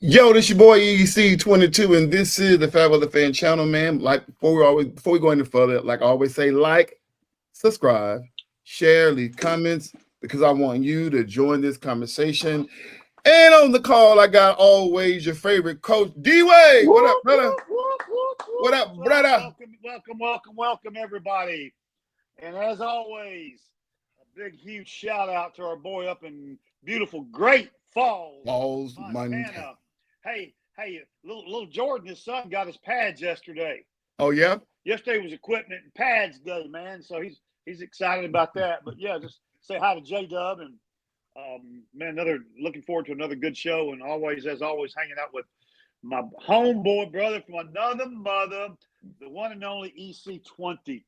Yo, this your boy EC22, and this is the FairWeather Fan channel, man. Like before we go any further, like I always say, like, subscribe, share, leave comments, because I want you to join this conversation. And on the call, I got always your favorite coach, D-Way. What up, brother? What up, brother? Welcome, everybody. And as always, a big, huge shout out to our boy up in beautiful Great Falls, Montana. Hey, little Jordan, his son, got his pads yesterday. Oh, yeah? Yesterday was equipment and pads day, man. So he's excited about that. But yeah, just say hi to J-Dub and man, looking forward to another good show, and as always, hanging out with my homeboy brother from another mother, the one and only EC22.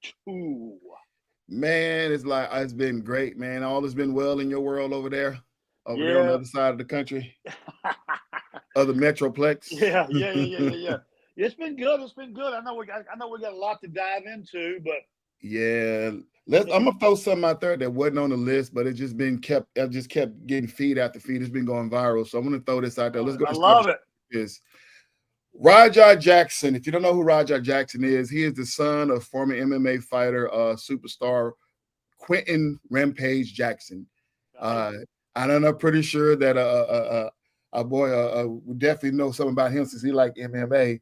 Man, it's been great, man. All has been well in your world over there on the other side of the country. Of the Metroplex. Yeah. It's been good. I know we got a lot to dive into, but yeah, I'm gonna throw something out there that wasn't on the list, but I just kept getting feed after feed. It's been going viral, so I'm gonna throw this out there. Let's go. I love it. Is Rajah Jackson? If you don't know who Rajah Jackson is, he is the son of former MMA fighter, superstar Quentin Rampage Jackson. I'm pretty sure that our boy would definitely know something about him since he liked MMA.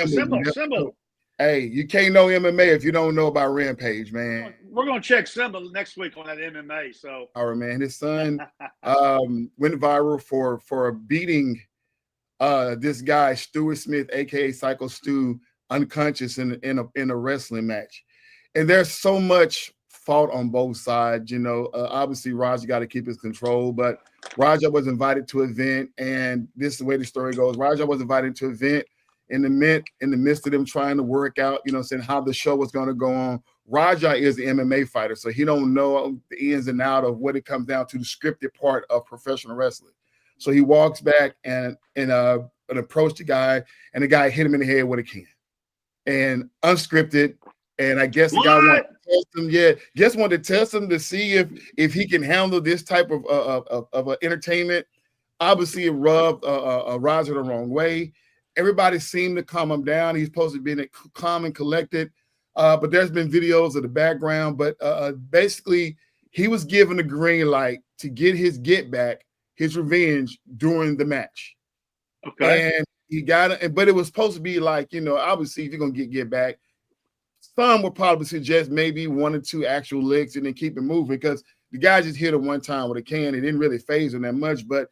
Simba. Hey, you can't know MMA if you don't know about Rampage, man. We're gonna check Simba next week on that MMA. So, all right, man. His son went viral for beating this guy Stuart Smith, aka Psycho Stu, unconscious in a wrestling match. And there's so much fault on both sides, obviously Rajah got to keep his control, but Rajah was invited to an event, and this is the way the story goes. Rajah was invited to an event in the midst of them trying to work out, saying how the show was going to go on. Rajah is the MMA fighter, so he don't know the ins and outs of what it comes down to, the scripted part of professional wrestling. So he walks back and approached the guy, and the guy hit him in the head with a can, and unscripted. And I guess the guy wanted to test him. Yeah, just wanted to test him to see if he can handle this type of entertainment. Obviously, it rubbed Rajah the wrong way. Everybody seemed to calm him down. He's supposed to be calm and collected. But there's been videos of the background. But basically, he was given the green light to get his back, his revenge during the match. Okay. And he got it. But it was supposed to be like, obviously, if you're going to get back, some would probably suggest maybe 1 or 2 actual licks and then keep it moving, because the guy just hit him one time with a can. It didn't really phase him that much, but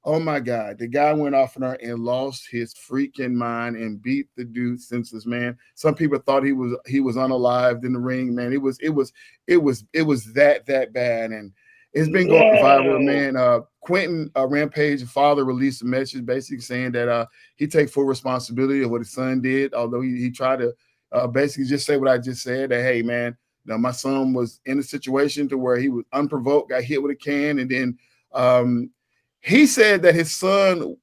oh my God, the guy went off on her and lost his freaking mind and beat the dude senseless, man. Some people thought he was unalived in the ring, man. It was that bad, and it's been going viral, man. Quentin Rampage's father released a message basically saying that he take full responsibility of what his son did, although he tried to basically just say what I just said, that, hey, man, my son was in a situation to where he was unprovoked, got hit with a can, and then he said that his son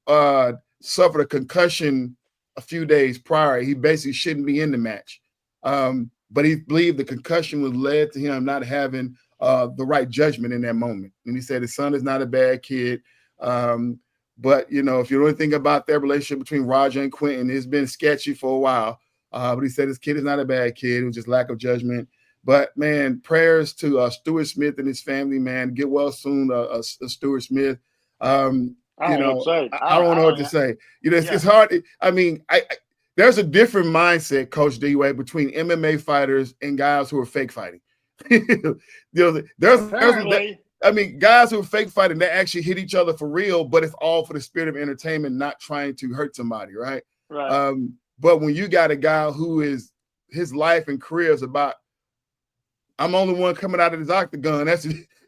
suffered a concussion a few days prior. He basically shouldn't be in the match, but he believed the concussion was led to him not having the right judgment in that moment. And he said his son is not a bad kid, but, if you know anything about that relationship between Rajah and Quentin, it's been sketchy for a while. But he said his kid is not a bad kid. It was just lack of judgment. But, man, prayers to Stuart Smith and his family, man. Get well soon, Stuart Smith. I don't know what to say. It's hard. I mean, there's a different mindset, Coach D-Way, between MMA fighters and guys who are fake fighting. Guys who are fake fighting, they actually hit each other for real, but it's all for the spirit of entertainment, not trying to hurt somebody, right? Right. But when you got a guy who is his life and career is about, I'm the only one coming out of this octagon.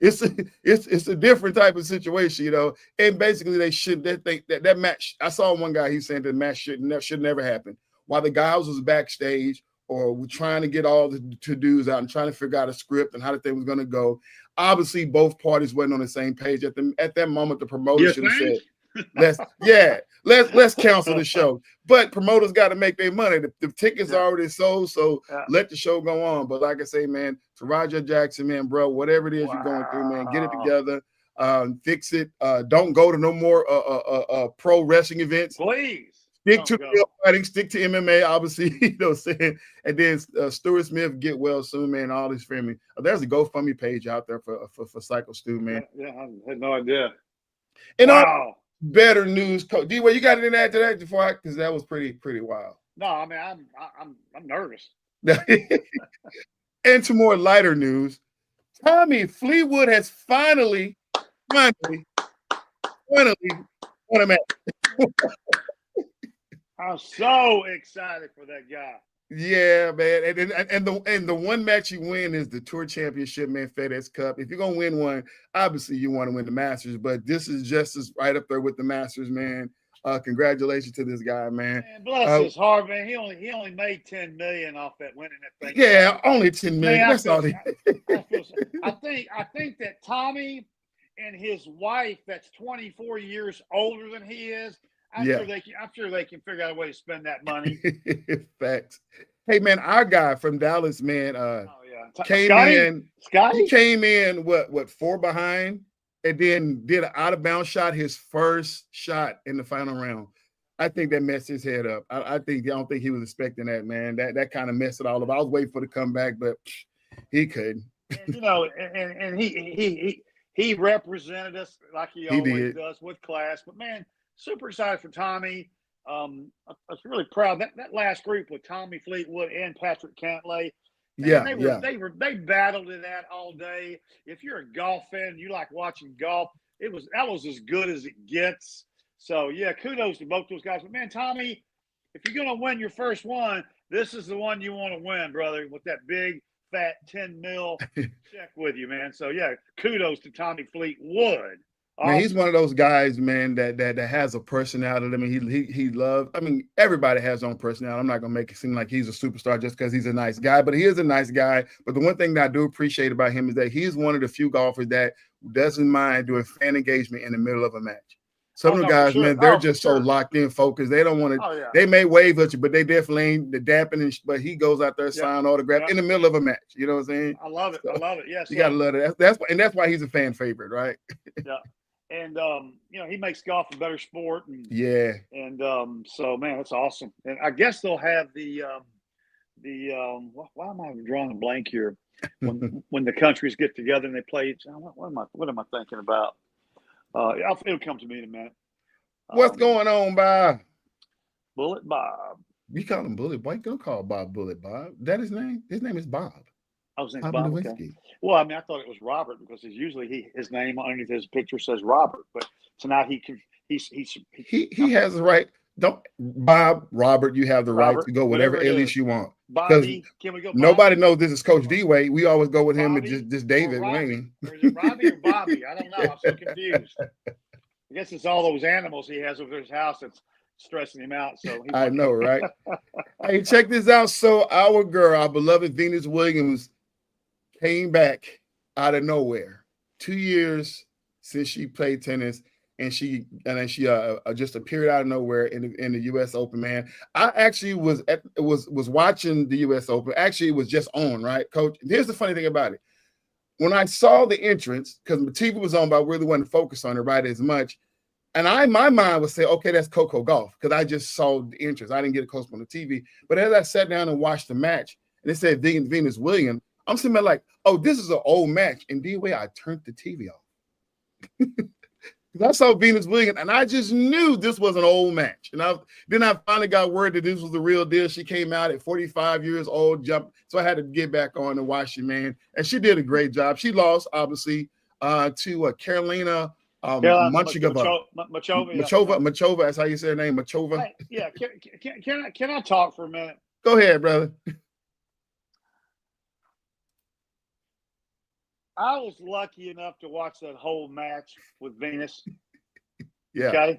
It's a different type of situation, And basically, that match. I saw one guy. He's saying the match should never happen. While the guys was backstage or were trying to get all the to-dos out and trying to figure out a script and how the thing was going to go. Obviously, both parties weren't on the same page at that moment. The promoter should have said, let's cancel the show. But promoters got to make their money. The tickets are already sold, so let the show go on. But like I say, man, to Rajah Jackson, man, bro, whatever it is you're going through, man, get it together. Fix it. Don't go to no more pro wrestling events. Please. Stick to real fighting. Stick to MMA, obviously. You know what I'm saying? And then Stuart Smith, get well soon, man. All his family. There's a GoFundMe page out there for Psycho Stu, man. Yeah, I had no idea. And wow. Better news, Coach D-Way, you got anything to add to that before because that was pretty wild. No, I mean I'm nervous. And to more lighter news, Tommy Fleetwood has finally won a match. I'm so excited for that guy. Yeah, man. And the one match you win is the Tour Championship, man, FedEx Cup. If you're gonna win one, obviously you want to win the Masters, but this is just as right up there with the Masters, man. Congratulations to this guy, man. Bless his heart, man. He only made $10 million off that winning that thing. Yeah, only $10 million. That's all he. I think that Tommy and his wife, that's 24 years older than he is. I'm sure they can figure out a way to spend that money. Facts. Hey man, our guy from Dallas, man, came Scotty? in. Scotty? He came in what 4 behind, and then did an out of bounds shot, his first shot in the final round. I think that messed his head up. I don't think he was expecting that, man. That kind of messed it all up. I was waiting for the comeback, but he couldn't. And he represented us like he always does with class. But man, super excited for Tommy. I was really proud that last group with Tommy Fleetwood and Patrick Cantlay. They battled it out all day. If you're a golf fan, you like watching golf. That was as good as it gets. So yeah, kudos to both those guys. But man, Tommy, if you're gonna win your first one, this is the one you want to win, brother, with that big fat 10 mil check with you, man. So yeah, kudos to Tommy Fleetwood. Man, he's one of those guys, man, that has a personality. I mean, he loves. I mean, everybody has their own personality. I'm not gonna make it seem like he's a superstar just because he's a nice guy, but he is a nice guy. But the one thing that I do appreciate about him is that he's one of the few golfers that doesn't mind doing fan engagement in the middle of a match. Some of the guys, man, they're just so locked in, focused. They don't want to. They may wave at you, but they definitely ain't the dapping. But he goes out there, sign autograph in the middle of a match. You know what I'm saying? I love it. Yes, you gotta love it. That's why he's a fan favorite, right? Yeah. And he makes golf a better sport. So man, that's awesome. And I guess they'll have the why am I drawing a blank here? When the countries get together and they play. What am I thinking about? It'll come to me in a minute. What's going on, Bob? Bullet Bob. We call him Bullet. Why don't call Bob Bullet Bob? That his name? His name is Bob. I was thinking Bob. Okay. Well, I mean, I thought it was Robert because his name underneath his picture says Robert, but tonight he has the right. Don't Bob Robert. You have the right to go whatever alias you want. Bobby, can we go? Bobby? Nobody knows this is Coach D-Way. We always go with him and just David Wayne. Or is it Robbie or Bobby? I don't know. I'm so confused. I guess it's all those animals he has over his house that's stressing him out. So I know, right? Hey, check this out. So our girl, our beloved Venus Williams, came back out of nowhere. 2 years since she played tennis, and she just appeared out of nowhere in the U.S. Open. Man, I actually was watching the U.S. Open. Actually, it was just on, right, Coach? Here's the funny thing about it. When I saw the entrance, because the TV was on, but I really wasn't focused on it right as much. And my mind would say, okay, that's Coco Golf, because I just saw the entrance. I didn't get it close on the TV. But as I sat down and watched the match, and it said Venus Williams, I'm sitting there like, oh, this is an old match. And D-Way, I turned the TV off. I saw Venus Williams, and I just knew this was an old match. And then I finally got word that this was the real deal. She came out at 45 years old, jumped. So I had to get back on and watch it, man. And she did a great job. She lost, obviously, to Carolina Machova. That's how you say her name, Machova. Hey, yeah, can I talk for a minute? Go ahead, brother. I was lucky enough to watch that whole match with Venus. Yeah. Okay.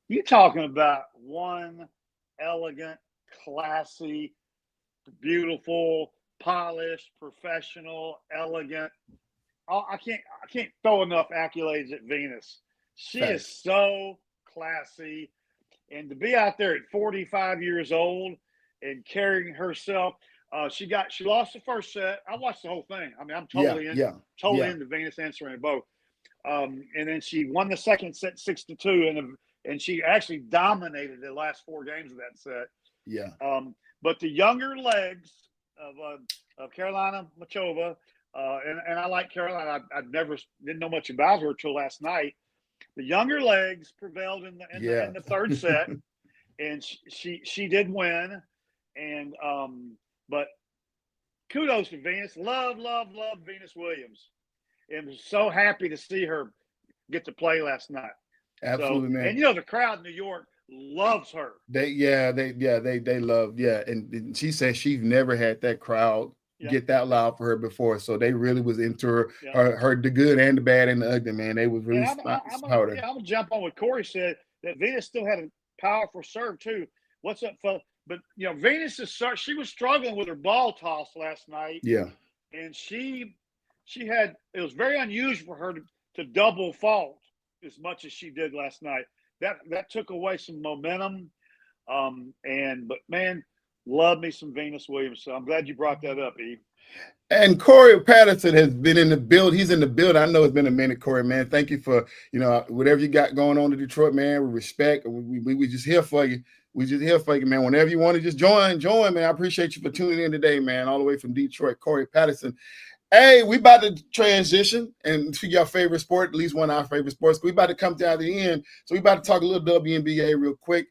You're talking about one elegant, classy, beautiful, polished, professional, elegant. I can't throw enough accolades at Venus. She is so classy. And to be out there at 45 years old and carrying herself, She lost the first set. I watched the whole thing. I mean, I'm Yeah, totally yeah, into Venus answering both. And then she won the second set 6-2, and she actually dominated the last 4 games of that set. yeah. But the younger legs of Carolina Machova, and I like Carolina. I didn't know much about her till last night. The younger legs prevailed in the third set, and she did win. And but kudos to Venus. Love Venus Williams. And was so happy to see her get to play last night. Absolutely, man. And the crowd in New York loves her. They love, and she said she's never had that crowd get that loud for her before. So they really was into her the good and the bad and the ugly, man. They was really I'm gonna jump on what Corey said, that Venus still had a powerful serve too. What's up, fella? But Venus she was struggling with her ball toss last night. Yeah. And it was very unusual for her to double fault as much as she did last night. That took away some momentum. But man, love me some Venus Williams. So I'm glad you brought that up, Eve. And Corey Patterson has been in the build. He's in the build. I know it's been a minute, Corey, man. Thank you for, whatever you got going on in Detroit, man. We respect. We just here for you. We just here for you, man. Whenever you want to just join, man. I appreciate you for tuning in today, man. All the way from Detroit, Corey Patterson. Hey, we about to transition and to your favorite sport, at least one of our favorite sports. We about to come down to the end. So we about to talk a little WNBA real quick.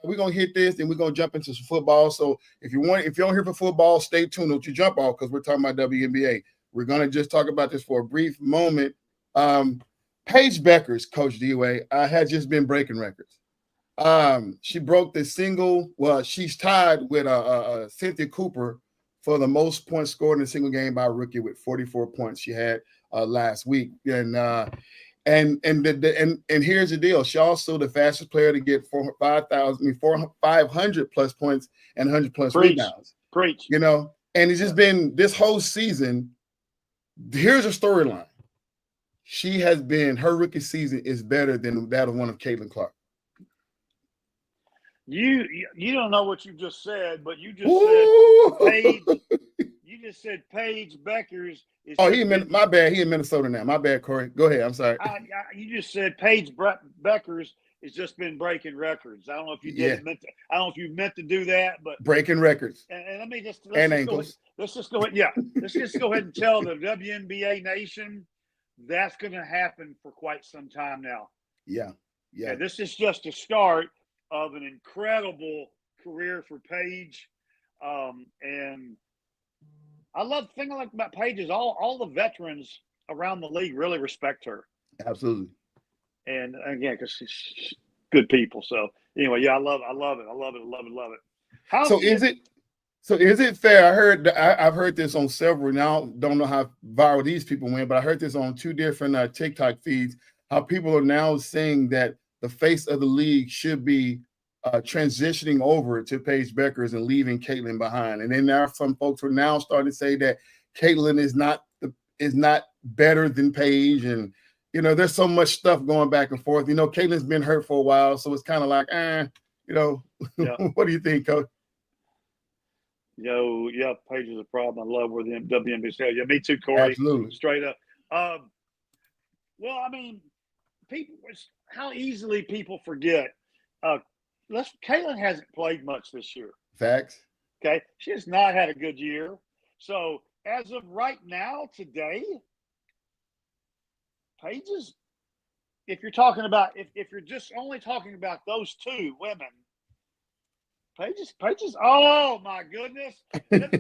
We're gonna hit this and we're gonna jump into some football. So if you're on here for football, stay tuned. Don't you jump off, because we're talking about WNBA. We're gonna just talk about this for a brief moment. Paige Bueckers, Coach D-Way, had just been breaking records. She broke the single. Well, she's tied with Cynthia Cooper for the most points scored in a single game by a rookie with 44 points she had last week. And here's the deal. She also the fastest player to get 500 plus points and 100 plus rebounds. Preach. And it's just been this whole season. Here's a storyline. Her rookie season is better than that of one of Caitlin Clark. You don't know what you just said, but you just said Paige. You just said Paige Bueckers is. Oh, my bad. He in Minnesota now. My bad, Corey. Go ahead. I'm sorry. You just said Paige Bueckers has just been breaking records. I don't know if you did. I don't know if you meant to do that, but breaking records. And let me just let's just go ahead. Yeah, let's just go ahead and tell the WNBA nation that's going to happen for quite some time now. Yeah. This is just a start of an incredible career for Paige. And I love the thing I like about Paige is all the veterans around the league really respect her. Absolutely. And again, because she's good people. So anyway, I love it. So is it fair? I've heard this on several. Now don't know how viral these people went, but I heard this on 2 different TikTok feeds. How people are now saying that the face of the league should be transitioning over to Paige Bueckers and leaving Caitlin behind. And then there are some folks who are now starting to say that Caitlin is not better than Paige. And, there's so much stuff going back and forth. Caitlin's been hurt for a while, so it's kind of like, What do you think, Coach? Paige is a problem. I love where the WNBA is. Yeah, me too, Corey. Absolutely. Straight up. Well, I mean, how easily people forget. Caitlin hasn't played much this year. Facts. Okay, she has not had a good year. So as of right now, today, Paige is. If you're talking about, if you're just only talking about those 2 women, Paige is. Oh my goodness! Let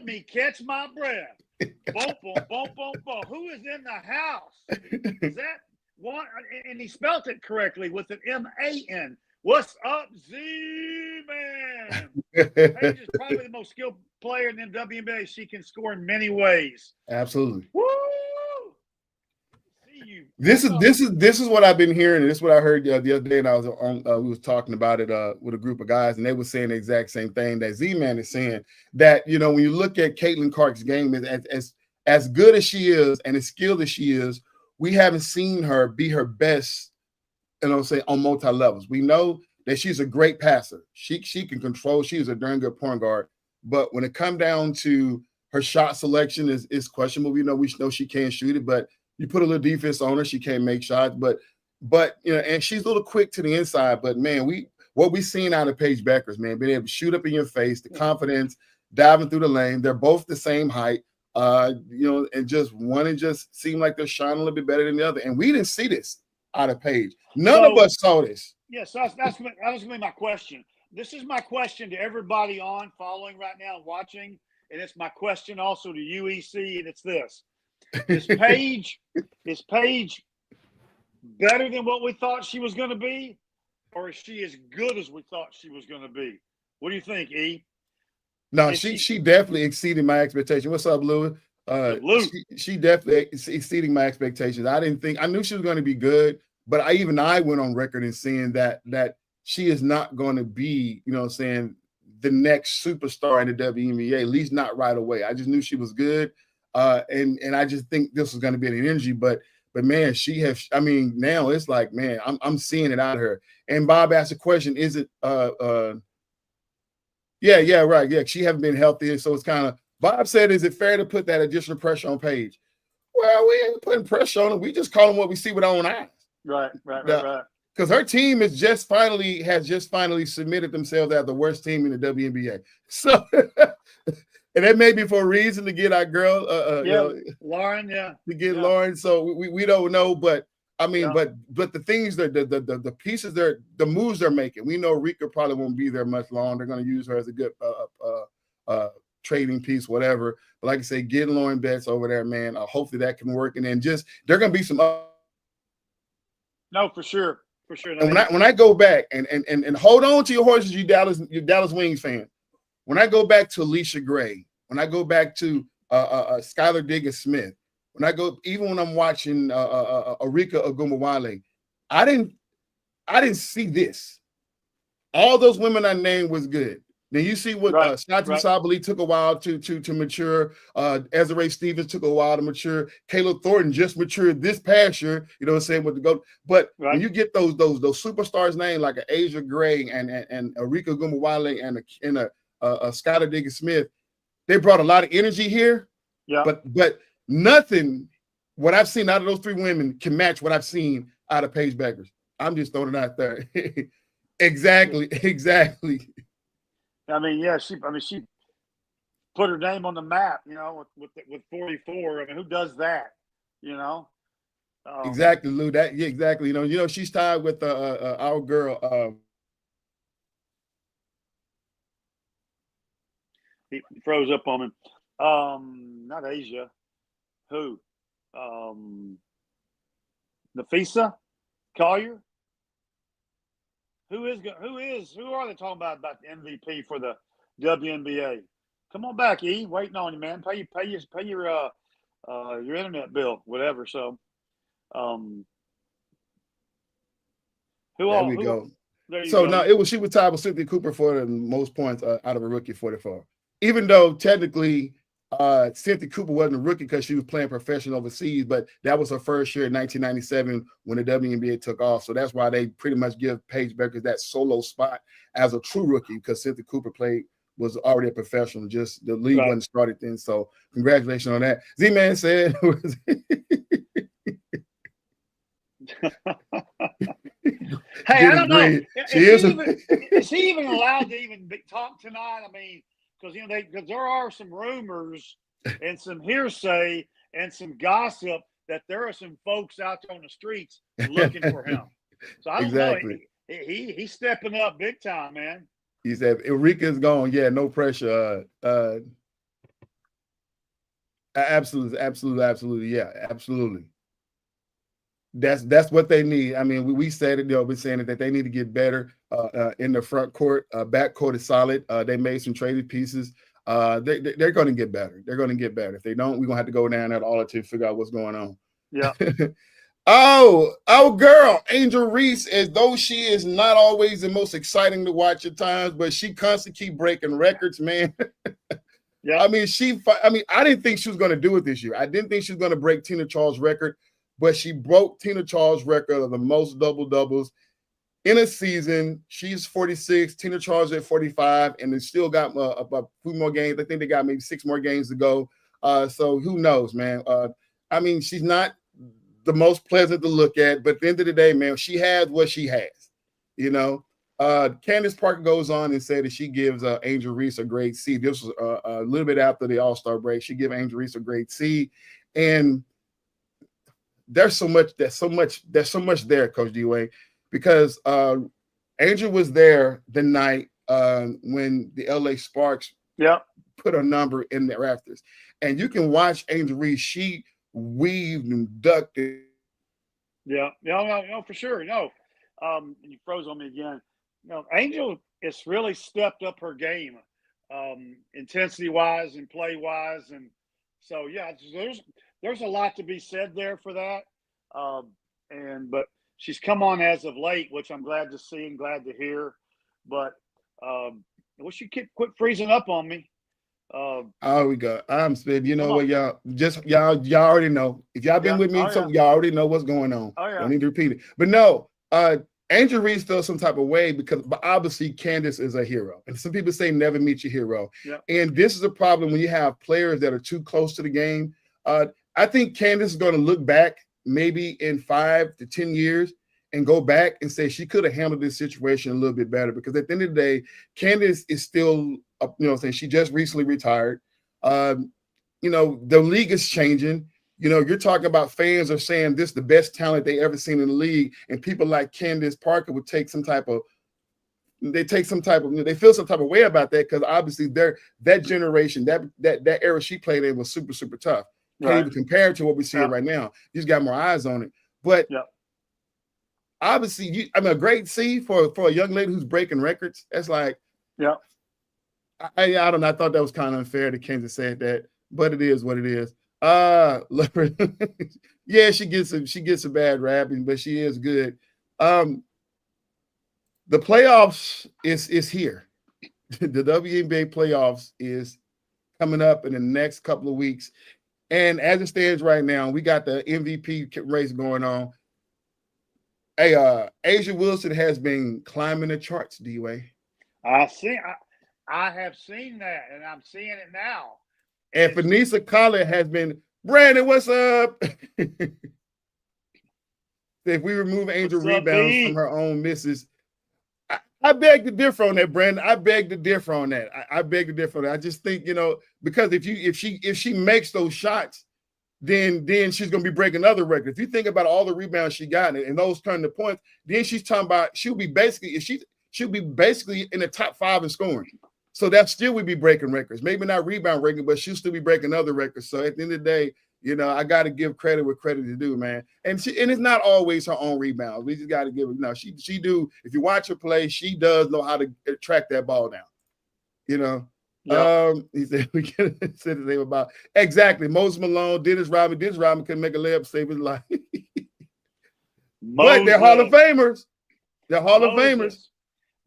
me catch my breath. Boom, boom, boom, boom, boom. Who is in the house? Is that one? And he spelled it correctly with an M-A-N. What's up, Z-Man? Paige is probably the most skilled player in the WNBA. She can score in many ways. Absolutely. Woo! This is what I've been hearing, and this is what I heard the other day, and I was on. We was talking about it with a group of guys, and they were saying the exact same thing that Z-Man is saying. That when you look at Caitlin Clark's game, as good as she is and as skilled as she is, we haven't seen her be her best. Say on multi levels. We know that she's a great passer. She can control. She's a darn good point guard. But when it come down to her shot selection is questionable. We know she can't shoot it, but you put a little defense on her, she can't make shots. But and she's a little quick to the inside. But man, what we seen out of Paige Bueckers, man, being able to shoot up in your face, the confidence, diving through the lane. They're both the same height. And just one just seemed like they're shining a little bit better than the other. And we didn't see this out of Paige. None of us saw this. Yes, that was going to be my question. This is my question to everybody on following right now and watching, and it's my question also to UEC, and it's this: Is Paige better than what we thought she was going to be, or is she as good as we thought she was going to be? What do you think, E? No, she definitely exceeded my expectation. What's up, Louis? She definitely exceeding my expectations. I knew she was going to be good, but I went on record in saying that she is not going to be, the next superstar in the WNBA, at least not right away. I just knew she was good. And I just think this was going to be an energy, but man, now it's like, man, I'm seeing it out of her. And Bob asked a question, is it, yeah, right. Yeah, she hasn't been healthy. So it's kind of, Bob said, is it fair to put that additional pressure on Paige? Well, we ain't putting pressure on her. We just call them what we see with our own eyes. Right. Because her team has just finally submitted themselves as the worst team in the WNBA. So, and that may be for a reason to get our girl, Lauren, Lauren. So we don't know, but I mean, but the things that the pieces the moves they're making, we know Rika probably won't be there much long. They're going to use her as a good trading piece, whatever. But like I say, getting Lauren Betts over there, man. Hopefully that can work. And then they're going to be some. No, for sure. And when I go back and hold on to your horses, you Dallas Wings fan. When I go back to Alicia Gray, when I go back to Skylar Diggins-Smith, even when I'm watching Arika Ogunbowale, I didn't see this. All those women I named was good. Then you see what Shatu Sabali took a while to mature. Ezra Stevens took a while to mature. Caleb Thornton just matured this past year. You know what I'm saying? With the go, but when you get those superstars named like Asia Gray and Arika Ogunbowale and a Skylar Diggins-Smith, they brought a lot of energy here. Yeah. But nothing, what I've seen out of those three women can match what I've seen out of Paige Bueckers. I'm just throwing it out there. Exactly. I mean, she put her name on the map, with 44. I mean, who does that, Exactly, Lou. Exactly. She's tied with our girl. He froze up on me. Not Asia. Who? Nafisa Collier. Who are they talking about the MVP for the WNBA? Come on back, E. Waiting on you, man. Pay your internet bill, whatever. So, who? There we go. So she was tied with Cynthia Cooper for the most points out of a rookie 44. Even though technically Cynthia Cooper wasn't a rookie because she was playing professional overseas, but that was her first year in 1997 when the WNBA took off. So that's why they pretty much give Paige Bueckers that solo spot as a true rookie, because Cynthia Cooper was already a professional. Just the league wasn't started then. So congratulations on that. Z-Man said. Hey, I don't know. Is he even allowed to even talk tonight? I mean, because there are some rumors and some hearsay and some gossip that there are some folks out there on the streets looking for him. So I don't know. He's stepping up big time, man. He said, Eureka's gone. Yeah, no pressure. Absolutely. Yeah, absolutely. That's what they need. I mean, we said it, we're saying that they need to get better in the front court. Back court is solid. They made some traded pieces. They're going to get better. They're going to get better. If they don't, we're going to have to go down that all to figure out what's going on. Yeah. Oh, our girl, Angel Reese, as though she is not always the most exciting to watch at times, but she constantly keep breaking records, man. Yeah. I mean, I didn't think she was going to do it this year. I didn't think she was going to break Tina Charles' record, but she broke Tina Charles' record of the most double-doubles in a season, she's 46, Tina Charles at 45, and they still got about 2 more games. I think they got maybe 6 more games to go. So who knows, man? I mean, she's not the most pleasant to look at, but at the end of the day, man, she has what she has, you know. Candace Parker goes on and said that she gives Angel Reese a grade C. This was a little bit after the All-Star break. She gave Angel Reese a grade C, and there's so much there, Coach D-Wayne, because Angel was there the night when the LA Sparks put a number in the rafters, and you can watch Angel Reese. She weaved and ducked. No, for sure. No, you froze on me again. No, Angel has really stepped up her game, intensity-wise and play-wise, and so there's a lot to be said there for that. But she's come on as of late, which I'm glad to see and glad to hear. But I wish you could quit freezing up on me. We go. I'm spit. You know what, y'all already know. If y'all been with me, y'all already know what's going on. Don't need to repeat it. But no, Angel Reese feels some type of way but obviously Candace is a hero. And some people say never meet your hero. And this is a problem when you have players that are too close to the game. I think Candace is going to look back maybe in 5 to 10 years and go back and say she could have handled this situation a little bit better, because at the end of the day, Candace is still, she just recently retired. The league is changing. You're talking about fans are saying this is the best talent they ever seen in the league, and people like Candace Parker would take some type of they feel some type of way about that, because obviously that generation, that era she played in was super, super tough. Can't even compare it to what we see right now. You just got more eyes on it. But obviously, a great C for a young lady who's breaking records. That's like, I don't know. I thought that was kind of unfair that Kansas said that, but it is what it is. Yeah, she gets a bad rap, but she is good. The playoffs is here. The WNBA playoffs is coming up in the next couple of weeks. And as it stands right now, we got the MVP race going on. Hey, A'ja Wilson has been climbing the charts, D-Way. I have seen that, and I'm seeing it now. And Phenisa Collett has been, Brandon, what's up? If we remove Angel rebounds from her own misses, I beg to differ on that, Brandon. I beg to differ on that. I just think, because if she makes those shots, then she's going to be breaking other records. If you think about all the rebounds she got and those turn to points, then she's talking about she'll be basically in the top 5 in scoring. So that still would be breaking records. Maybe not rebound record, but she'll still be breaking other records. So at the end of the day, I got to give credit where credit is due, man. And it's not always her own rebounds. We just got to give it. No, she do. If you watch her play, she does know how to track that ball down. He said we can say the name about exactly Moses Malone, Dennis Rodman. Dennis Rodman couldn't make a layup, save his life. But they're Hall of Famers. They're Hall of Famers.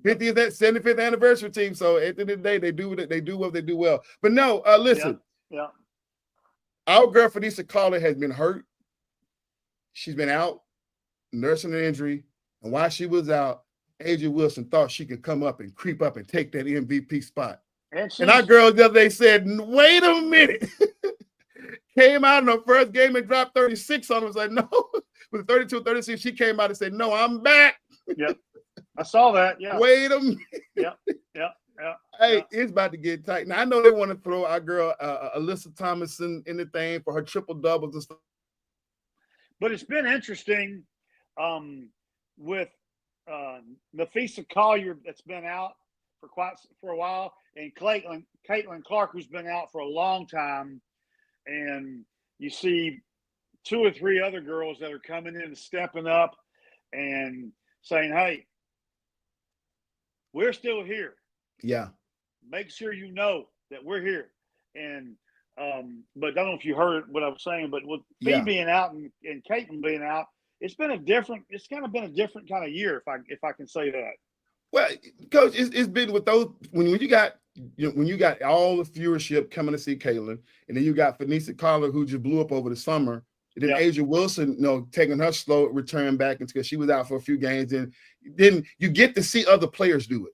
50th, 75th anniversary team. So at the end of the day, they do what they do well. But no, listen. Our girl Phenisa Collett has been hurt. She's been out, nursing an injury. And while she was out, A'ja Wilson thought she could come up and creep up and take that MVP spot. And our girl the other day said, wait a minute. Came out in her first game and dropped 36 on them. Said, no, with 32, 36, she came out and said, no, I'm back. Yep. I saw that. Yeah. Wait a minute. Yeah. Hey, it's about to get tight. Now, I know they want to throw our girl Alyssa Thomason in the thing for her triple doubles and stuff. But it's been interesting with Nafisa Collier, that's been out for a while, and Caitlin Clark, who's been out for a long time. And you see 2 or 3 other girls that are coming in and stepping up and saying, hey, we're still here. Yeah. Make sure you know that we're here. And but I don't know if you heard what I was saying, but with Fee being out and Caitlin being out, it's kind of been a different kind of year, if I can say that. Well, Coach, it's been with those when you got all the viewership coming to see Caitlin, and then you got Phenisa Collett, who just blew up over the summer. Then Asia Wilson, taking her slow return back because she was out for a few games. And then you get to see other players do it.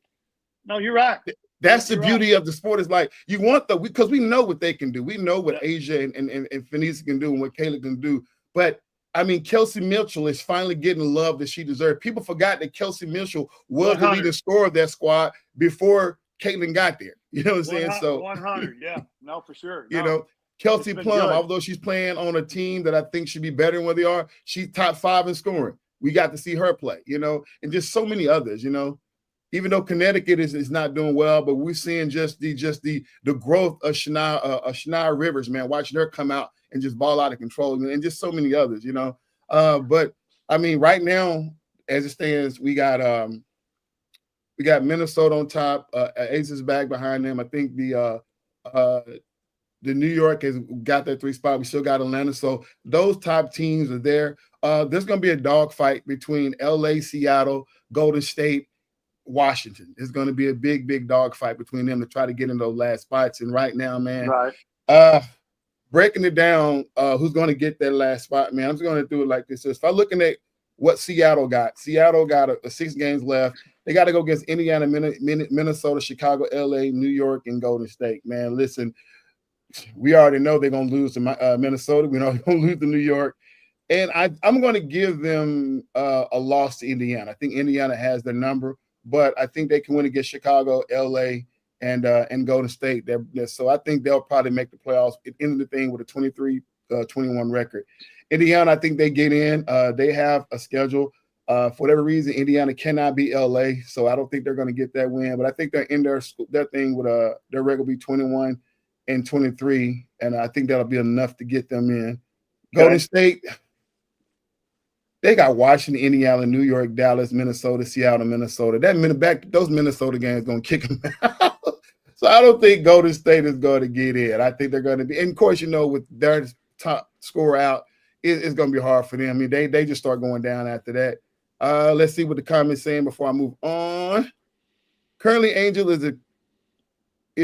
No, you're right. That's the beauty of the sport. Is like you want because we know what they can do. We know what Asia and Phoenix can do and what Kayla can do. But I mean, Kelsey Mitchell is finally getting the love that she deserved. People forgot that Kelsey Mitchell was 100. the leading scorer of that squad before Caitlin got there. You know what I'm saying? So 100, yeah, no, for sure. You know, Kelsey Plum, although she's playing on a team that I think should be better than where they are, she's top 5 in scoring. We got to see her play, and just so many others, Even though Connecticut is not doing well, but we're seeing just the growth of Shania Rivers, man, watching her come out and just ball out of control, and just so many others, But I mean, right now, as it stands, we got Minnesota on top. Aces back behind them. I think the New York has got their 3 spot. We still got Atlanta. So those top teams are there. There's going to be a dogfight between LA, Seattle, Golden State, Washington. It's going to be a big, big dogfight between them to try to get in those last spots. And right now, man, breaking it down, who's going to get that last spot, man, I'm just going to do it like this. So if I'm looking at what Seattle got a 6 games left. They got to go against Indiana, Minnesota, Chicago, LA, New York, and Golden State. Man, listen, we already know they're going to lose to Minnesota. We know they're going to lose to New York. And I'm going to give them a loss to Indiana. I think Indiana has their number, but I think they can win against Chicago, LA, and Golden State. So I think they'll probably make the playoffs at the end of the thing with a 23-21 record. Indiana, I think they get in. They have a schedule. For whatever reason, Indiana cannot beat LA, so I don't think they're going to get that win. But I think they're in their thing with their record be 21-23, and I think that'll be enough to get them in. Golden State, they got Washington, Indiana, New York, Dallas, Minnesota, Seattle, Minnesota. Those Minnesota games going to kick them out. So I don't think Golden State is going to get in. I think they're going to be, and of course, with their top score out, it's going to be hard for them. I mean, they just start going down after that. Let's see what the comments saying before I move on. Currently, Angel is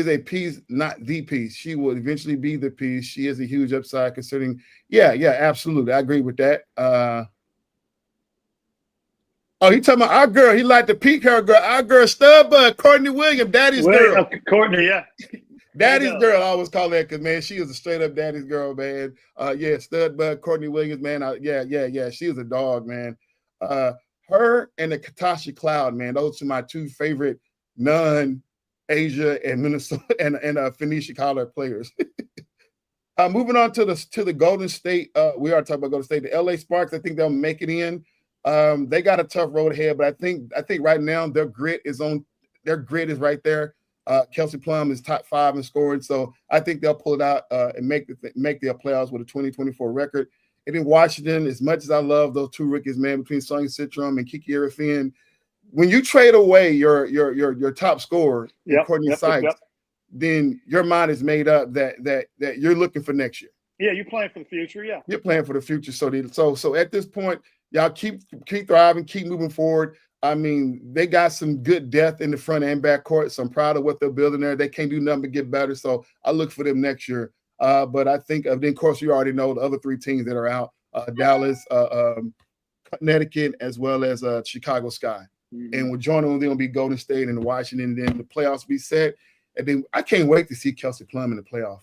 a piece, not the piece. She will eventually be the piece. She is a huge upside considering. Yeah, absolutely. I agree with that. He talking about our girl. He like to peak her girl. Our girl, Studbud, Courtney Williams, daddy's girl. Courtney, yeah. Daddy's girl, I always call that because, man, she is a straight up daddy's girl, man. Studbud, Courtney Williams, man. She is a dog, man. Her and the Katasha Cloud, man, those are my 2 favorite non-Asia and Minnesota and Phoenicia Collar players. Moving on to the Golden State. We are talking about Golden State. The LA Sparks, I think they'll make it in. They got a tough road ahead, but I think right now their grit is right there. Kelsey Plum is top 5 in scoring, so I think they'll pull it out and make their playoffs with a 2024 record. And in Washington, as much as I love those 2 rookies, man, between Sonia Citron and Kiki Erefin, when you trade away your top scorer, Courtney Sykes, then your mind is made up that you're looking for next year. Yeah, you're playing for the future. Yeah, you're playing for the future. So at this point, y'all keep thriving, keep moving forward. I mean, they got some good depth in the front and back court, so I'm proud of what they're building there. They can't do nothing but get better, so I look for them next year. But I think, then, of course, you already know the other 3 teams that are out, Dallas, Connecticut, as well as Chicago Sky. Mm-hmm. And with joining them, they're going to be Golden State and Washington, and then the playoffs be set. And then I can't wait to see Kelsey Plum in the playoff.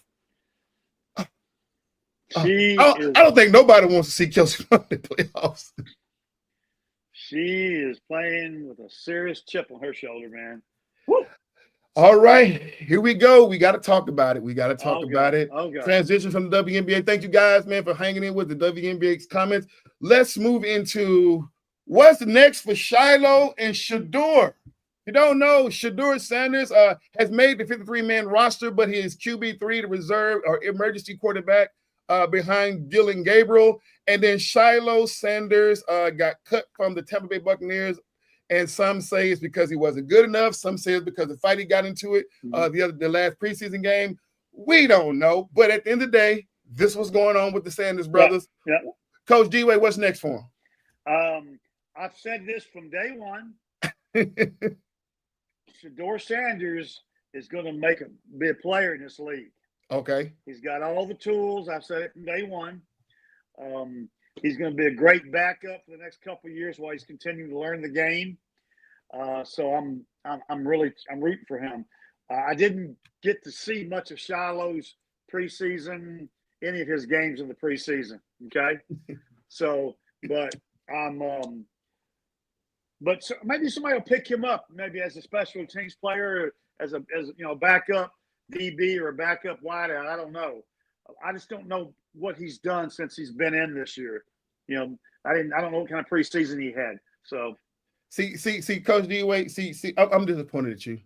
I don't think nobody wants to see Kelsey Plum in the playoffs. She is playing with a serious chip on her shoulder, man. Woo! All right, here we go. We got to talk about it. Transition from the WNBA. Thank you guys, man, for hanging in with the WNBA's comments. Let's move into what's next for Shilo and Shedeur. You don't know, Shedeur Sanders has made the 53-man roster, but he is QB3, the reserve or emergency quarterback behind Dylan Gabriel. And then Shilo Sanders got cut from the Tampa Bay Buccaneers. And some say it's because he wasn't good enough. Some say it's because the fight he got into it the last preseason game. We don't know. But at the end of the day, this was going on with the Sanders brothers. Yeah. Coach D-Way, what's next for him? I've said this from day one. Shedeur Sanders is going to be a player in this league. Okay. He's got all the tools. I've said it from day one. He's going to be a great backup for the next couple of years while he's continuing to learn the game. So I'm rooting for him. I didn't get to see much of Shiloh's preseason, any of his games in the preseason. Okay, so but maybe somebody will pick him up, maybe as a special teams player, as backup DB or a backup wideout. I don't know. I just don't know what he's done since he's been in this year. I don't know what kind of preseason he had. So see, Coach D-Wade, I'm disappointed at you.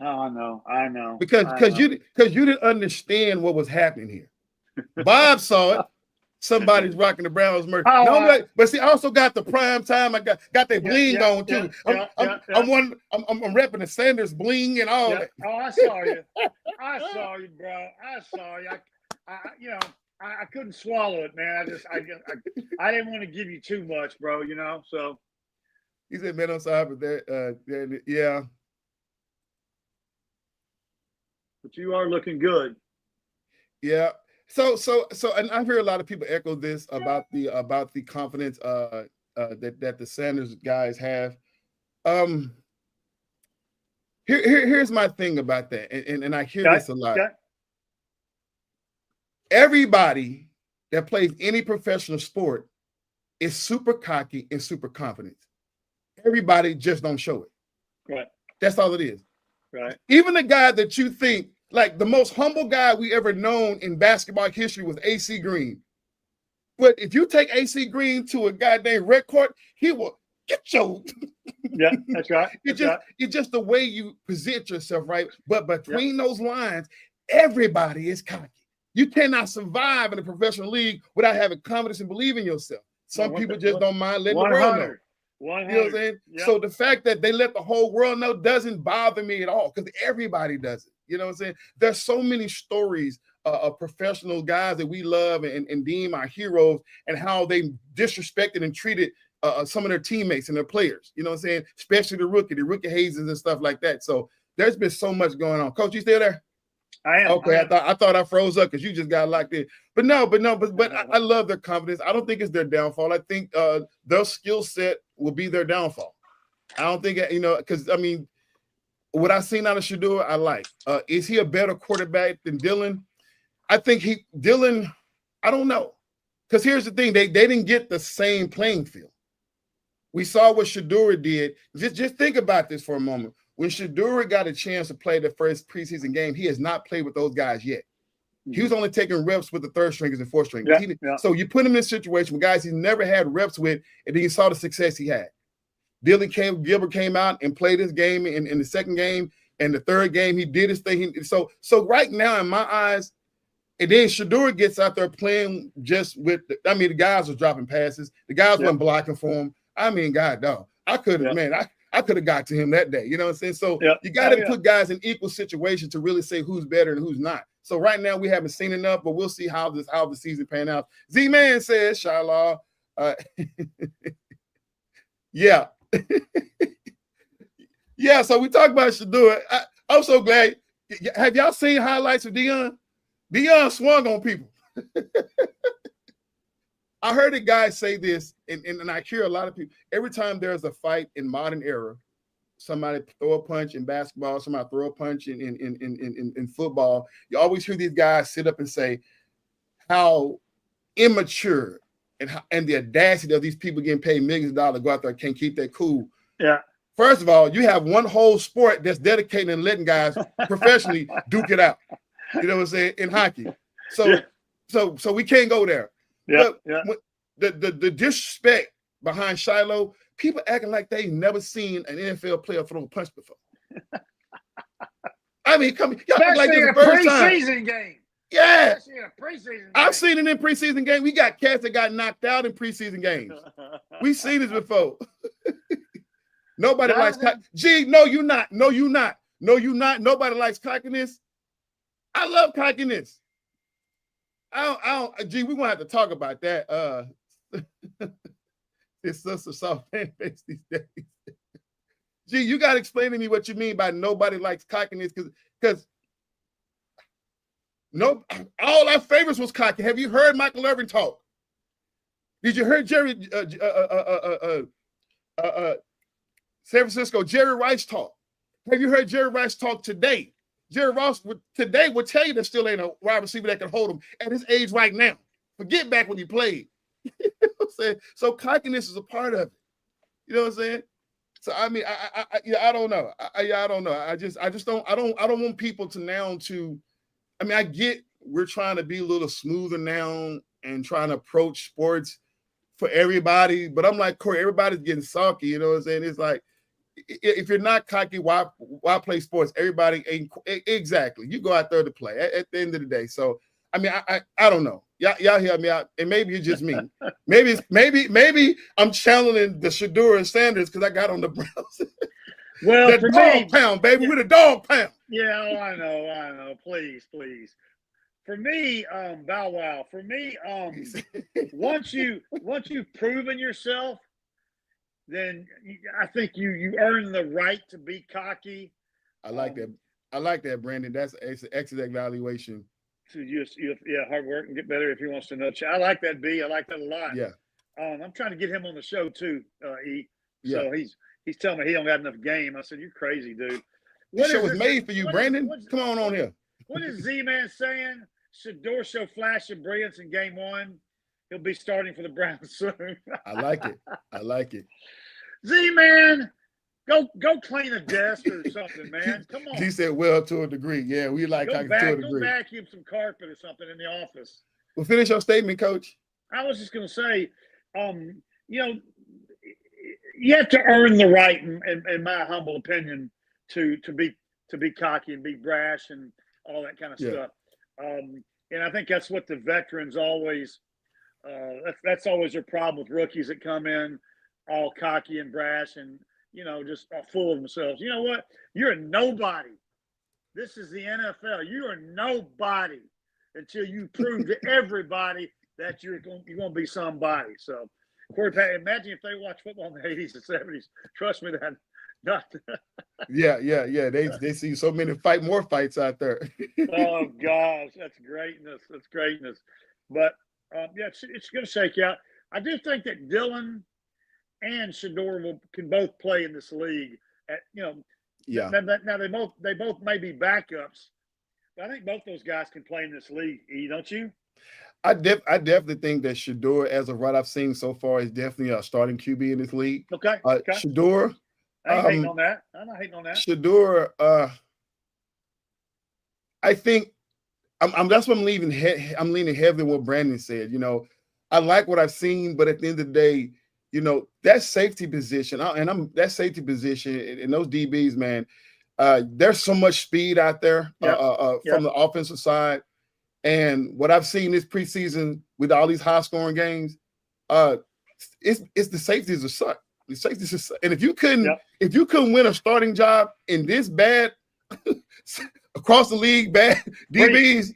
Oh, I know. Because you didn't understand what was happening here. Bob saw it. Somebody's rocking the Browns merch. But see, I also got the prime time. I got that bling on too. I'm repping the Sanders bling and all that. Oh, I saw you. I saw you, bro. I saw you. I couldn't swallow it, man. I didn't want to give you too much, bro. So he said, "Man, I'm sorry, but that, yeah." But you are looking good. Yeah. So, and I hear a lot of people echo this about the confidence that the Sanders guys have. Here's my thing about that, and I hear this a lot. Okay. Everybody that plays any professional sport is super cocky and super confident. Everybody just don't show it. Right. That's all it is. Right. Even the guy that you think, like the most humble guy we ever known in basketball history was AC Green. But if you take AC Green to a goddamn red court, he will get your. Yeah, that's right. It's just the way you present yourself, right? But between those lines, everybody is cocky. You cannot survive in a professional league without having confidence and believe in yourself. Some people just don't mind letting the world know. 100. You know what I'm saying? Yep. So the fact that they let the whole world know doesn't bother me at all because everybody does it. You know what I'm saying? There's so many stories of professional guys that we love and deem our heroes and how they disrespected and treated some of their teammates and their players. You know what I'm saying? Especially the rookie hazes and stuff like that. So there's been so much going on. Coach, you still there? I am. Okay, I thought I froze up because you just got locked in. But I love their confidence. I don't think it's their downfall. I think their skill set will be their downfall. I don't think, because, I mean, what I've seen out of Shedeur, I like. Is he a better quarterback than Dylan? I think Dylan, I don't know. Because here's the thing, they didn't get the same playing field. We saw what Shedeur did. Just think about this for a moment. When Shedeur got a chance to play the first preseason game, he has not played with those guys yet. He was only taking reps with the third stringers and fourth stringers. So you put him in a situation with guys he's never had reps with, and then you saw the success he had. Gilbert came out and played his game in the second game, and the third game he did his thing. So right now in my eyes, and then Shedeur gets out there playing just with the guys was dropping passes. The guys weren't blocking for him. I mean, God, dog. I could have got to him that day. You know what I'm saying? So you got to put guys in equal situations to really say who's better and who's not. So right now we haven't seen enough, but we'll see how the season pan out. Z-Man says, Shilo. Yeah. Yeah, so we talked about Shedeur. I'm so glad. Have y'all seen highlights of Deion? Deion swung on people. I heard a guy say this, and I hear a lot of people. Every time there's a fight in modern era, somebody throw a punch in basketball, somebody throw a punch in football, you always hear these guys sit up and say how immature and the audacity of these people getting paid millions of dollars to go out there and can't keep that cool. Yeah. First of all, you have one whole sport that's dedicated and letting guys professionally duke it out. You know what I'm saying? In hockey. So we can't go there. Yeah. The disrespect behind Shilo, people acting like they've never seen an NFL player throw a punch before. I mean, y'all act like this the first time. Preseason game. Yeah. Preseason I've seen it in preseason games. We got cats that got knocked out in preseason games. We've seen this before. Nobody likes cockiness. No, you're not. No, you're not. No, you're not. Nobody likes cockiness. I love cockiness. We're gonna have to talk about that. It's such a soft fan base these days. You gotta explain to me what you mean by nobody likes cockiness, because all our favorites was cocky. Have you heard Michael Irvin talk? Did you hear San Francisco Jerry Rice talk? Have you heard Jerry Rice talk today? Jerry Rice today would tell you there still ain't a wide receiver that can hold him at his age right now. Forget back when he played. You know what I'm saying? So cockiness is a part of it. You know what I'm saying? So I mean, I don't know. I don't know. I don't want people to now to. I mean, I get we're trying to be a little smoother now and trying to approach sports for everybody, but I'm like, Corey, everybody's getting salty. You know what I'm saying? It's like, if you're not cocky, why play sports? Everybody ain't exactly. You go out there to play at the end of the day. So I mean, I don't know. Y'all hear me out, and maybe it's just me. maybe I'm channeling the Shedeur and Sanders because I got on the Browns. Well, the for dog me, pound, baby, with a dog pound. Yeah, I know. Please. For me, Bow Wow. For me, once you've proven yourself, then I think you earn the right to be cocky. I like that. I like that, Brandon. That's an excellent evaluation. To just hard work and get better if he wants to know. I like that, B. I like that a lot. Yeah. I'm trying to get him on the show too, E. Yeah. So he's telling me he don't got enough game. I said, "You're crazy, dude." This show was made for you, Brandon. Come on here. What is Z-Man saying? Shedeur show flash of brilliance in game 1. He'll be starting for the Browns soon. I like it. Z-Man, go clean a desk or something, man. Come on. He said, well, to a degree. Yeah, we like to a degree. Go vacuum some carpet or something in the office. Well, finish your statement, Coach. I was just going to say, you have to earn the right, in my humble opinion, to be cocky and be brash and all that kind of stuff. And I think that's what the veterans always that's always their problem with rookies that come in all cocky and brash and just full of themselves. You know what? You're a nobody. This is the NFL. You are nobody until you prove to everybody that you're going to be somebody. So, Corey, imagine if they watch football in the 80s and 70s. Trust me, that not. Yeah. They see so many more fights out there. Oh gosh, that's greatness. But it's going to shake out. I do think that Dylan and Shedeur can both play in this league. Now they both may be backups, but I think both those guys can play in this league. Don't you? I definitely think that Shedeur, as of what I've seen so far, is definitely a starting QB in this league. Okay. Shedeur. I ain't hating on that. I'm not hating on that. Shedeur, I think that's what I'm leaning heavily on what Brandon said. I like what I've seen, but at the end of the day, that safety position, that safety position and those DBs, man, there's so much speed out there from the offensive side. And what I've seen this preseason with all these high-scoring games, it's the safeties that suck. The safeties are, and if you couldn't win a starting job in this bad across the league, bad DBs,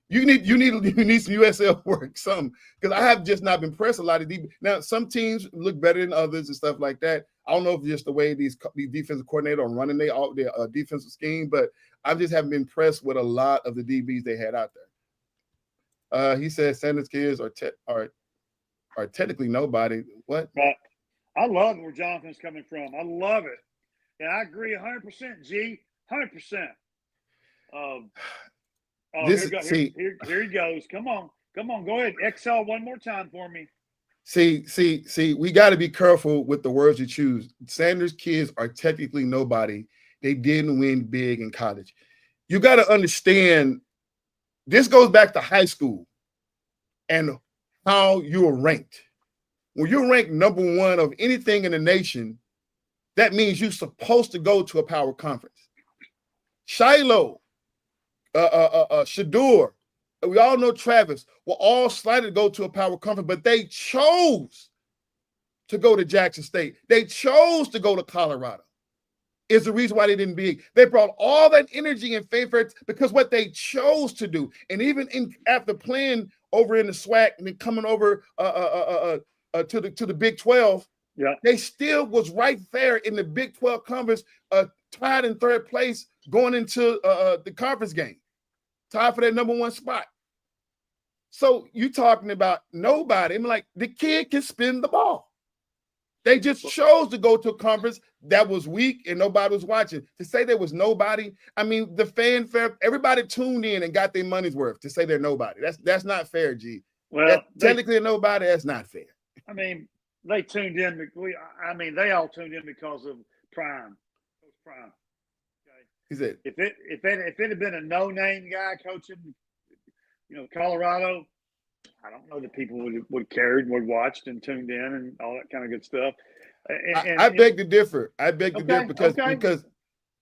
you need some USL work, something, because I have just not been impressed a lot of DBs. Now some teams look better than others and stuff like that. I don't know if it's just the way these defensive coordinators are running their defensive scheme, but I just haven't been impressed with a lot of the DBs they had out there. He said Sanders kids are technically nobody. What? I love where Jonathan's coming from. I love it. And I agree 100%, G. 100%. Here he goes. Come on. Go ahead. Exhale one more time for me. See, we got to be careful with the words you choose. Sanders kids are technically nobody. They didn't win big in college. You got to understand, this goes back to high school and how you are ranked. When you're ranked number 1 of anything in the nation, that means you're supposed to go to a power conference. Shilo, Shedeur, we all know Travis, were all slated to go to a power conference, but they chose to go to Jackson State. They chose to go to Colorado. Is the reason why they didn't be. They brought all that energy and faith because what they chose to do. And even after playing over in the SWAC and then coming over to the Big 12, they still was right there in the Big 12 conference, tied in 3rd place going into the conference game, tied for that number 1 spot. So you talking about nobody. I'm like, the kid can spin the ball. They just chose to go to a conference that was weak and nobody was watching. To say there was nobody, I mean, the fanfare, everybody tuned in and got their money's worth. To say they're nobody, that's not fair, G. Well, technically nobody, that's not fair. I mean, they tuned in. They all tuned in because of Prime. Prime. Okay. He said, if it had been a no-name guy coaching, Colorado, I don't know that people would cared, would watched and tuned in and all that kind of good stuff. I beg to differ. I beg to differ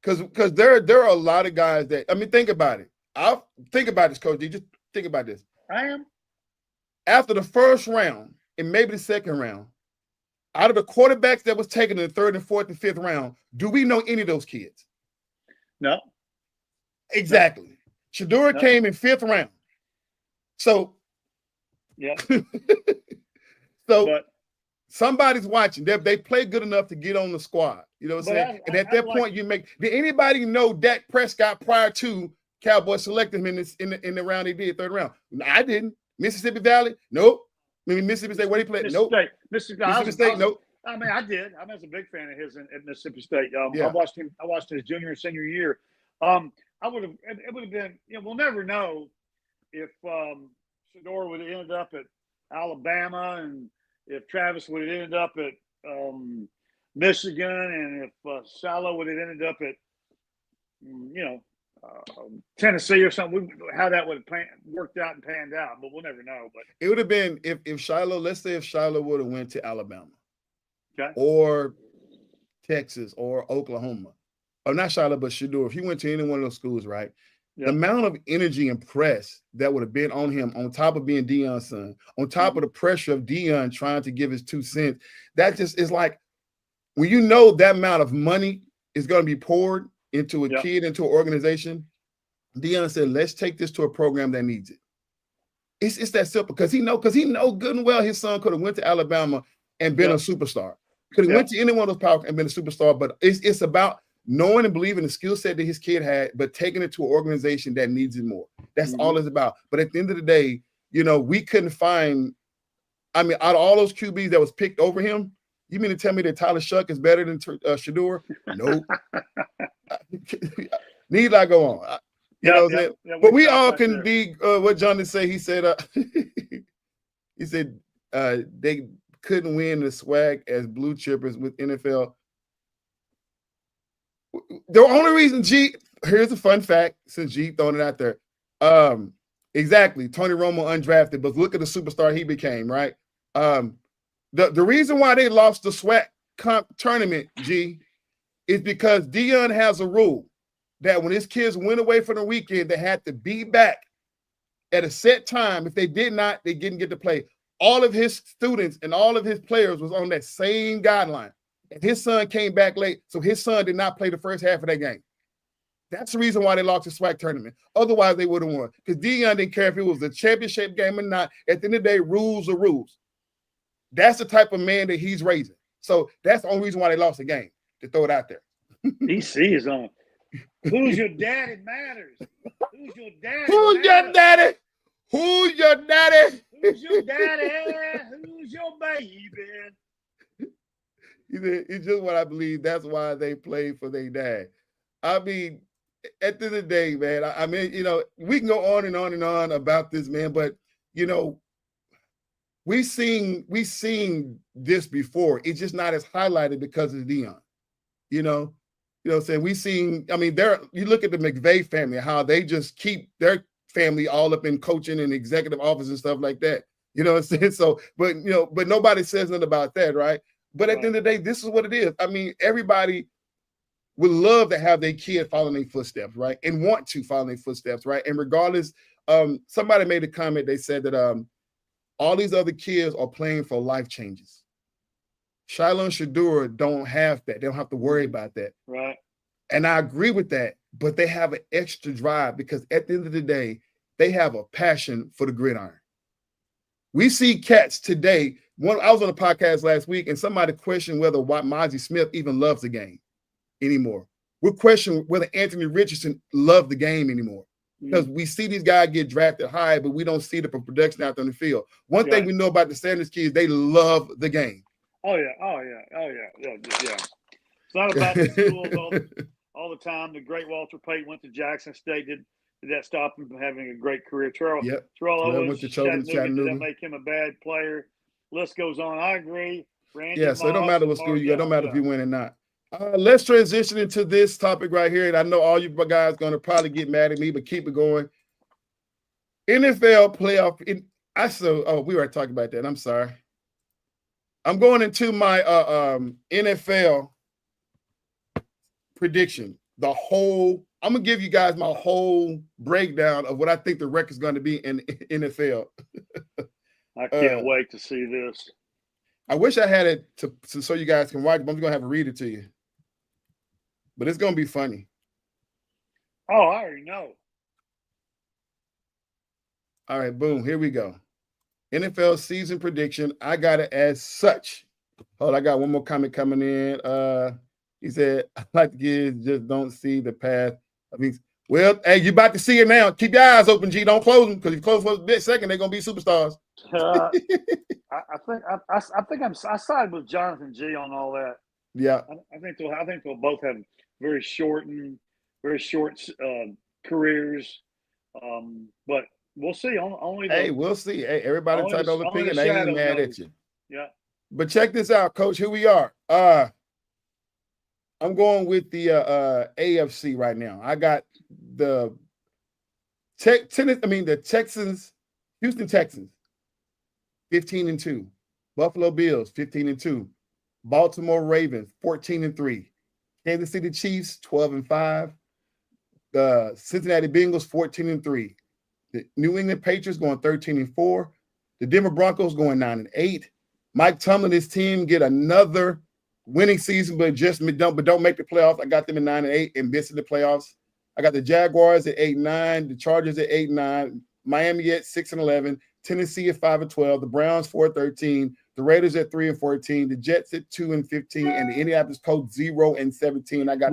because there are a lot of guys that, I mean, think about it. I'll think about this, Coach D. Just think about this. I am. After the first round and maybe the second round, out of the quarterbacks that was taken in the third and fourth and fifth round, do we know any of those kids? No. Exactly. No. Shedeur came in fifth round. So, yeah. But somebody's watching. They play good enough to get on the squad. You know what I'm saying? And at that point, did anybody know Dak Prescott prior to Cowboys selecting him in the round they did, third round? No, I didn't. Mississippi Valley? Nope. Maybe Mississippi State, where he played? Nope. Mississippi State? Nope. I mean, I did. I was a big fan of his at Mississippi State. I watched his junior and senior year. It would have been, we'll never know if Shedeur would have ended up at Alabama and if Travis would have ended up at Michigan and if Shilo would have ended up at, Tennessee or something, how that would have worked out and panned out, but we'll never know. But it would have been if Shilo, let's say if Shilo would have went to Alabama, okay, or Texas or Oklahoma, or not Shilo, but Shedeur, if he went to any one of those schools, right? Yep. The amount of energy and press that would have been on him, on top of being Deion's son, on top of the pressure of Deion trying to give his 2 cents, that just is like when you know that amount of money is going to be poured into a kid, into an organization. Deion said, let's take this to a program that needs it. It's that simple because he know good and well his son could have went to Alabama and been a superstar. Could have went to any one of those power and been a superstar, but it's about knowing and believing the skill set that his kid had, but taking it to an organization that needs it more. That's all it's about. But at the end of the day, we couldn't find, I mean, out of all those QBs that was picked over him, you mean to tell me that Tyler Shuck is better than Shedeur? Nope. Need I go on? But we all can be what John did say. He said, they couldn't win the swag as blue chippers with NFL. The only reason here's a fun fact since G throwing it out there. Exactly. Tony Romo undrafted, but look at the superstar he became, right? The reason why they lost the SWAC tournament, G, is because Deion has a rule that when his kids went away for the weekend, they had to be back at a set time. If they did not, they didn't get to play. All of his students and all of his players was on that same guideline. And his son came back late, so his son did not play the first half of that game. That's the reason why they lost the SWAC tournament. Otherwise, they would have won. Because Deion didn't care if it was a championship game or not. At the end of the day, rules are rules. That's the type of man that he's raising. So that's the only reason why they lost the game, to throw it out there. DC is on. Who's your daddy matters. Who's your daddy? Who's your daddy? Who's your daddy? Who's your daddy? Who's your baby? It's just what I believe. That's why they played for their dad. I mean, at the end of the day, man, I mean, we can go on and on and on about this, man, but, we've seen this before. It's just not as highlighted because of Deion, You know what I'm saying? You look at the McVay family, how they just keep their family all up in coaching and executive office and stuff like that. You know what I'm saying? So, but nobody says nothing about that, right? But at the end of the day, this is what it is. I mean, everybody would love to have their kid follow their footsteps, right? And want to follow their footsteps, right? And regardless, somebody made a comment. They said that all these other kids are playing for life changes. Shilo and Shedeur don't have that. They don't have to worry about that. Right. And I agree with that, but they have an extra drive because at the end of the day, they have a passion for the gridiron. We see cats today. I was on a podcast last week and somebody questioned whether Mozzie Smith even loves the game anymore. We're questioning whether Anthony Richardson loved the game anymore. because we see these guys get drafted high, but we don't see the production out on the field. One thing we know about the Sanders kids, they love the game. Oh yeah. It's not about the schools all the time. The great Walter Payton went to Jackson State. Did that stop him from having a great career? Terrell Owens went to Chattanooga. Did that make him a bad player? List goes on. I agree. Randy so it don't matter what school you got. It don't matter if you win or not. Let's transition into this topic right here. And I know all you guys are going to probably get mad at me, but keep it going. NFL playoff. We already talked about that. I'm sorry. I'm going into my NFL prediction. I'm going to give you guys my whole breakdown of what I think the record's going to be in NFL. I can't wait to see this. I wish I had it so you guys can watch it, but I'm just going to have to read it to you. But it's going to be funny. Oh, I already know. All right, boom. Here we go. NFL season prediction. I got it as such. I got one more comment coming in. He said, I like the kids, just don't see the path. Well, hey, you about to see it now. Keep your eyes open, G. Don't close them, because if you close for a second, they're going to be superstars. I side with Jonathan G on all that. Yeah, I think they'll both have very short careers, but we'll see. We'll see. Hey, everybody type their opinion. I ain't mad at you. Yeah, but check this out, Coach. Here we are. I'm going with the AFC right now. I got the Texans, Houston Texans, 15-2. Buffalo Bills, 15-2. Baltimore Ravens, 14-3. Kansas City Chiefs, 12-5. The Cincinnati Bengals, 14-3. The New England Patriots going 13-4. The Denver Broncos going 9-8. Mike Tomlin, his team get another winning season, but don't make the playoffs. I got them in 9-8 and missing the playoffs. I got the Jaguars at 8-9, the Chargers at 8-9, Miami at 6-11, Tennessee at 5-12, the Browns 4-13, the Raiders at 3-14, the Jets at 2-15, and the Indianapolis Colts 0-17. I got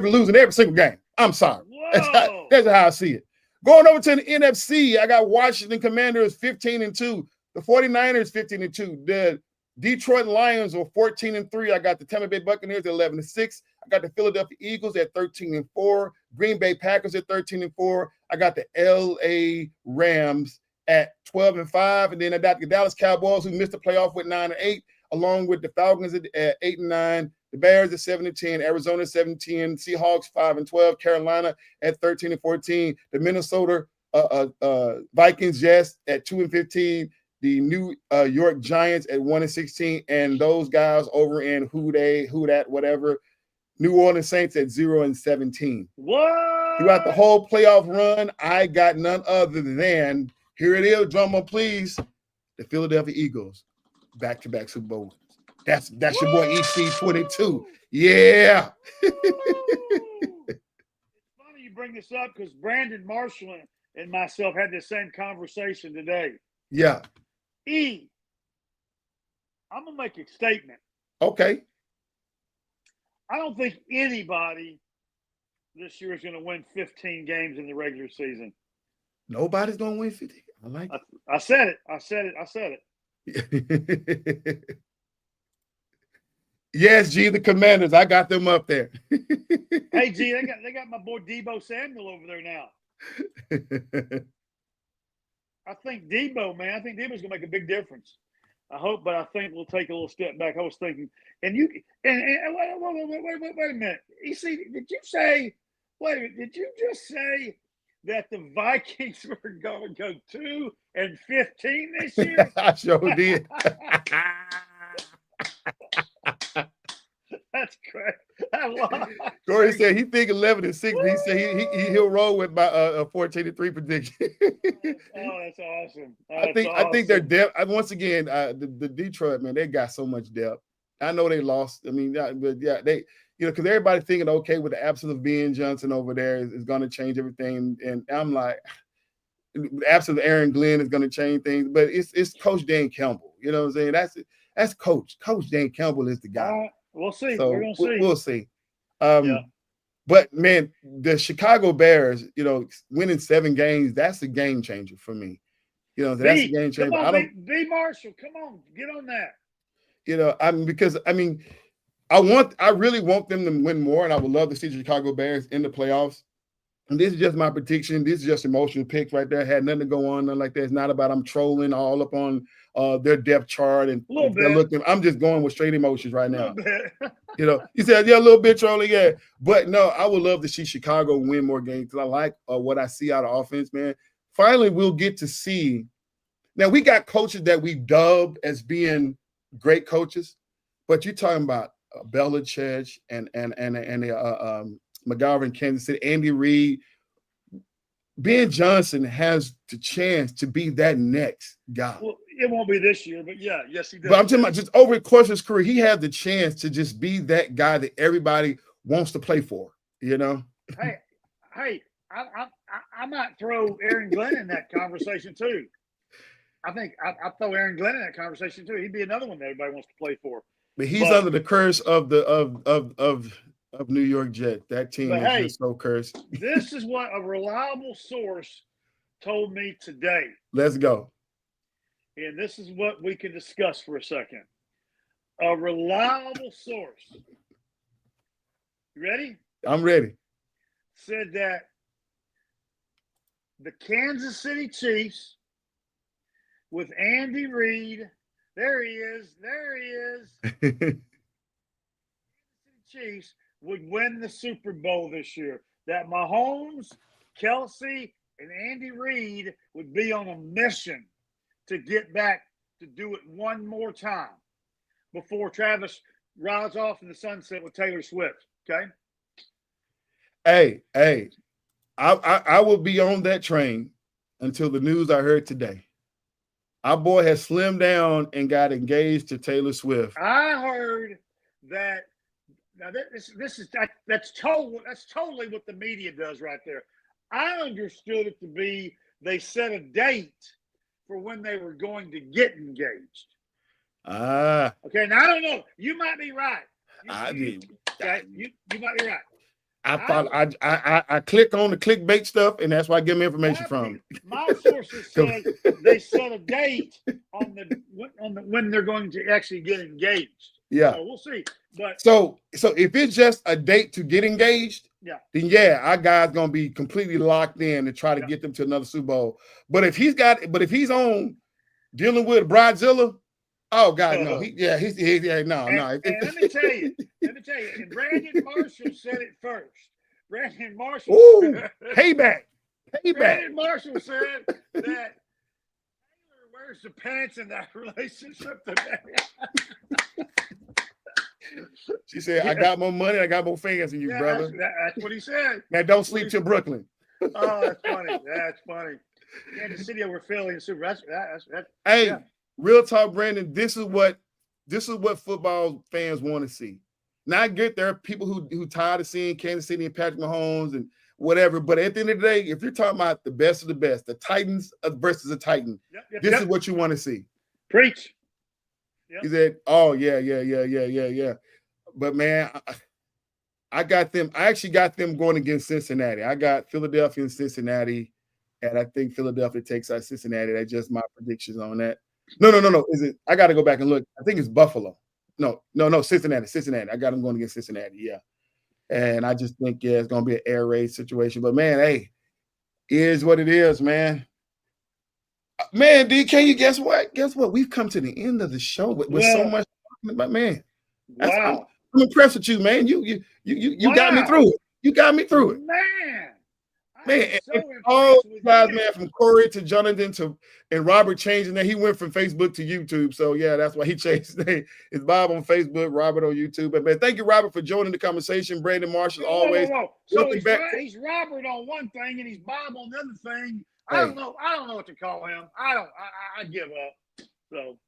losing every single game. I'm sorry. That's how I see it. Going over to the NFC, I got Washington Commanders 15-2, the 49ers 15-2, the Detroit Lions were 14-3. I got the Tampa Bay Buccaneers at 11-6. I got the Philadelphia Eagles at 13-4. Green Bay Packers at 13-4. I got the LA Rams at 12-5. And then I got the Dallas Cowboys, who missed the playoff with 9-8, along with the Falcons at 8-9. The Bears at 7-10. Arizona 7-10. Seahawks 5-12. Carolina at 13-14. The Minnesota Vikings just at 2-15. The New York Giants at 1-16, and those guys over in who that, whatever. New Orleans Saints at 0-17. What? Throughout the whole playoff run, I got none other than, here it is, drummer please, the Philadelphia Eagles, back-to-back Super Bowl wins. That's your boy EC22. Yeah. It's funny you bring this up because Brandon Marshall and myself had the same conversation today. Yeah. I'm going to make a statement. Okay. I don't think anybody this year is going to win 15 games in the regular season. Nobody's going to win 15. I like it. I said it. Yes, G, the Commanders. I got them up there. Hey, G, they got my boy Deebo Samuel over there now. I think Deebo's going to make a big difference. I hope, but I think we'll take a little step back. I was thinking, wait a minute. Did you just say that the Vikings were going to go 2-15 this year? I sure did. That's great. Corey said he think 11-6, but he said he'll roll with my 14-3 prediction. Oh, that's awesome. I think their depth. Once again, the Detroit, man, they got so much depth. I know they lost. I mean, but yeah, they, because everybody thinking, okay, with the absence of Ben Johnson over there is going to change everything, and I'm like, the absence of Aaron Glenn is going to change things. But it's Coach Dan Campbell. You know what I'm saying? That's Coach Dan Campbell is the guy. We'll see. So we're gonna see. We'll see. But man, the Chicago Bears, winning 7 games, that's a game changer for me. That's a game changer. Come on, B Marshall, come on, get on that. I really want them to win more, and I would love to see the Chicago Bears in the playoffs. And this is just my prediction. This is just emotional picks right there. Had nothing to go on, nothing like that. It's not about I'm trolling all up on their depth chart and they're looking. I'm just going with straight emotions right now. You said, yeah, a little bit trolling, yeah. But no, I would love to see Chicago win more games because I like what I see out of offense, man. Finally, we'll get to see. Now, we got coaches that we dubbed as being great coaches, but you're talking about Belichick and McGovern, Kansas City, Andy Reid. Ben Johnson has the chance to be that next guy. Well, it won't be this year, but yes, he does. But I'm talking about just over the course of his career, he had the chance to just be that guy that everybody wants to play for. Hey, I might throw Aaron Glenn in that conversation too. I think I'll throw Aaron Glenn in that conversation too. He'd be another one that everybody wants to play for. But he's under the curse of New York Jets. That team is just so cursed. This is what a reliable source told me today. Let's go. And this is what we can discuss for a second. A reliable source. You ready? I'm ready. Said that the Kansas City Chiefs with Andy Reid, there he is. Chiefs would win the Super Bowl this year. That Mahomes, Kelsey, and Andy Reid would be on a mission to get back to do it one more time before Travis rides off in the sunset with Taylor Swift. Okay. Hey, I will be on that train until the news I heard today. Our boy has slimmed down and got engaged to Taylor Swift. I heard that. Now that's totally what the media does right there. I understood it to be they set a date for when they were going to get engaged. Okay. Now I don't know. You might be right. You might be right. I click on the clickbait stuff, and that's where I get my information from. My sources said they set a date on the when they're going to actually get engaged. Yeah, so we'll see. But so if it's just a date to get engaged, then our guy's gonna be completely locked in to try to get them to another Super Bowl. But if he's on dealing with Bridezilla, oh God, no, no. And let me tell you, and Brandon Marshall said it first. Brandon Marshall. Ooh, payback. Brandon Marshall said that Taylor wears the pants in that relationship today. She said, I got more money, I got more fans than you, brother. That's what he said. Now don't sleep till Brooklyn. Oh, that's funny. That's funny. Kansas City over Philly and Super. Real talk, Brandon. This is what football fans want to see. Now I get there are people who tired of seeing Kansas City and Patrick Mahomes and whatever. But at the end of the day, if you're talking about the best of the best, the Titans versus the Titan, this is what you want to see. Preach. Yep. He said, "Oh yeah." But man, I got them. I actually got them going against Cincinnati. I got Philadelphia and Cincinnati, and I think Philadelphia takes out Cincinnati. That's just my predictions on that. No. Is it? I got to go back and look. I think it's Buffalo. No. Cincinnati. I got them going against Cincinnati. Yeah, and I just think it's going to be an air raid situation. But man, hey, is what it is, man. Man, DK, you guess what? We've come to the end of the show with so much talking about, man. Wow. I'm impressed with you, man. You got me through it. You got me through it. Man, so all guys, man, from Corey to Jonathan and Robert changing that. He went from Facebook to YouTube. So yeah, that's why he changed his name. It's Bob on Facebook, Robert on YouTube. But man, thank you, Robert, for joining the conversation. Brandon Marshall always. So he's Robert on one thing and he's Bob on the other thing. I don't know what to call him. I give up. So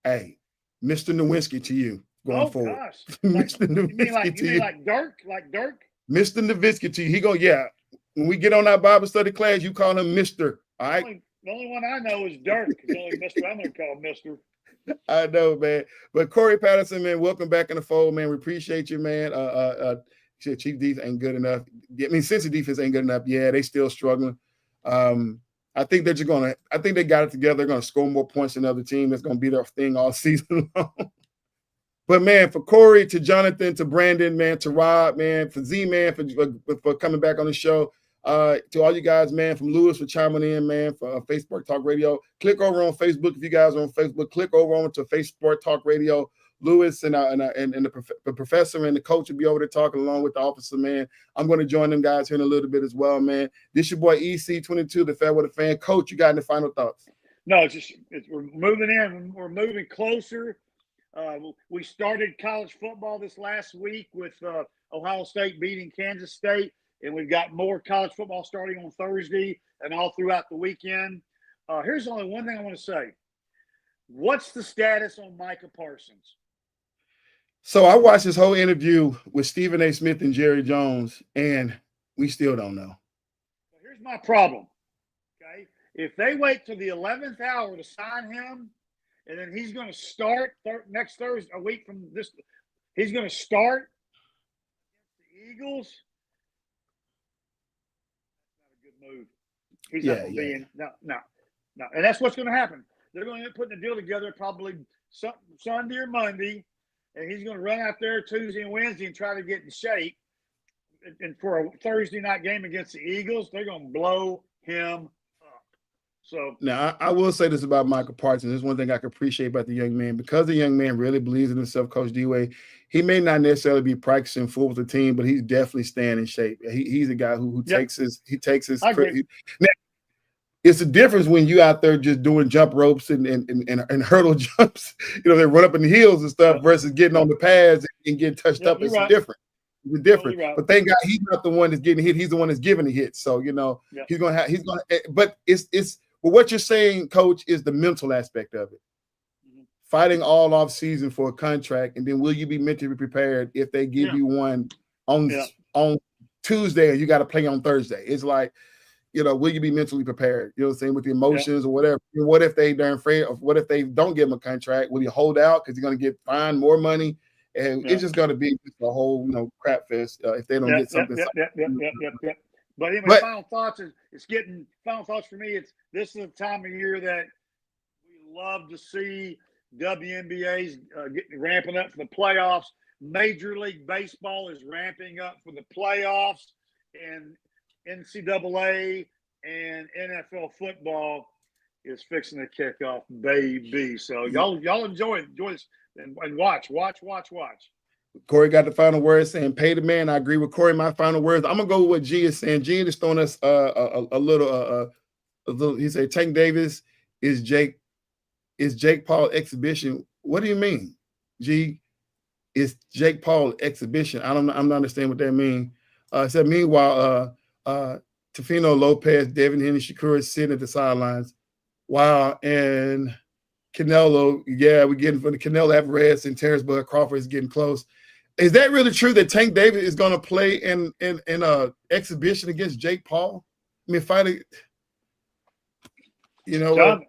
hey, Mr. Nowinski to you going forward. Gosh. Mr. Nowinski to you. Like Dirk? Mr. Nowinski to you. He go, yeah. When we get on our Bible study class, you call him Mr. All right. The only one I know is Dirk. The only Mr. I'm gonna call him Mr. I know, man. But Corey Patterson, man, welcome back in the fold, man. We appreciate you, man. Chief defense ain't good enough. I mean, Cincy defense ain't good enough. Yeah, they still struggling. I think they're just gonna. I think they got it together. They're gonna score more points than the other team. That's gonna be their thing all season long. But man, for Corey, to Jonathan, to Brandon, man, to Rob, man, for Z, man, for coming back on the show. To all you guys, man, from Lewis for chiming in, man, for Facebook Talk Radio. Click over on Facebook if you guys are on Facebook. Click over on to Facebook Talk Radio. Lewis and the professor and the coach will be over there talking along with the officer, man. I'm going to join them guys here in a little bit as well, man. This your boy EC22, the FairWeather Fan. Coach, you got any final thoughts? No, we're moving in. We're moving closer. We started college football this last week with Ohio State beating Kansas State, and we've got more college football starting on Thursday and all throughout the weekend. Here's only one thing I want to say. What's the status on Micah Parsons? So I watched this whole interview with Stephen A. Smith and Jerry Jones, and we still don't know. Here's my problem, okay? If they wait till the 11th hour to sign him, and then he's going to start next Thursday, a week from this, he's going to start against the Eagles. That's not a good move. He's not going to be in. No. And that's what's going to happen. They're going to end up putting a deal together probably Sunday or Monday, and he's going to run out there Tuesday and Wednesday and try to get in shape. And for a Thursday night game against the Eagles, they're going to blow him up. So now I will say this about Michael Parsons. There's one thing I can appreciate about the young man. Because the young man really believes in himself, Coach D-Way, he may not necessarily be practicing full with the team, but he's definitely staying in shape. He's a guy who takes his now, it's a difference when you out there just doing jump ropes and hurdle jumps, they run up in the hills and stuff versus getting on the pads and getting touched up. It's different. It's different. But thank God he's not the one that's getting hit. He's the one that's giving the hit. So, but what you're saying, Coach, is the mental aspect of it. Mm-hmm. Fighting all off season for a contract. And then will you be mentally prepared if they give you one on Tuesday and you got to play on Thursday? It's like, will you be mentally prepared? You know what I'm saying? With the emotions or whatever. What if they darn afraid of what if they don't give him a contract? Will you hold out because you're going to get fined more money? And it's just going to be just a whole, crap fest if they don't get something. But anyway, final thoughts for me. This is the time of year that we love to see WNBA's ramping up for the playoffs. Major League Baseball is ramping up for the playoffs, and NCAA and NFL football is fixing to kick off, baby. So y'all enjoy this and watch. Corey got the final words saying pay the man. I agree with Corey. My final words. I'm gonna go with what G is saying. G is throwing us a little. He said Tank Davis is Jake Paul exhibition. What do you mean, G? Is Jake Paul exhibition? I'm not understanding what that means. Said meanwhile, Tefino Lopez, Devin Henry, Shakur is sitting at the sidelines. Wow, and Canelo, we're getting for the Canelo Alvarez and Terrence Bud Crawford is getting close. Is that really true that Tank Davis is going to play in a exhibition against Jake Paul? I mean, fighting, John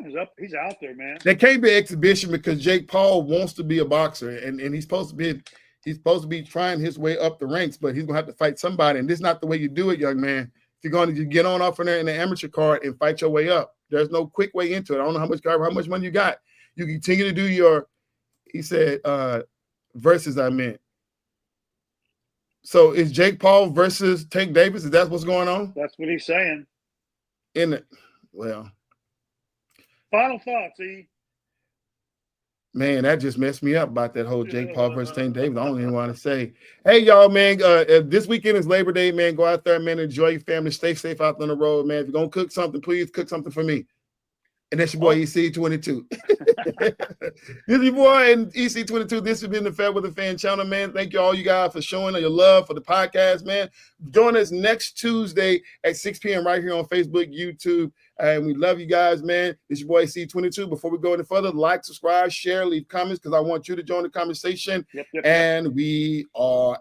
is up. He's out there, man. There can't be an exhibition because Jake Paul wants to be a boxer, and he's supposed to be trying his way up the ranks, but he's gonna have to fight somebody, and this is not the way you do it, young man. If you're going to get on off in there in the amateur card and fight your way up, there's no quick way into it. I don't know how much money you got. You continue to do your, he said, versus I meant. So is Jake Paul versus Tank Davis? Is that what's going on? That's what he's saying. Final thoughts, E. Man, that just messed me up about that whole Jake Paul versus Tank Davis. I don't even want to say. Hey, y'all, man, this weekend is Labor Day, man. Go out there, man. Enjoy your family. Stay safe out on the road, man. If you're going to cook something, please cook something for me. And that's your boy, EC22. This is your boy and EC22. This has been the FairWeather Fan channel, man. Thank you all you guys for showing your love for the podcast, man. Join us next Tuesday at 6 p.m. right here on Facebook, YouTube. And we love you guys, man. This is your boy, EC22. Before we go any further, like, subscribe, share, leave comments because I want you to join the conversation. Yep. And we are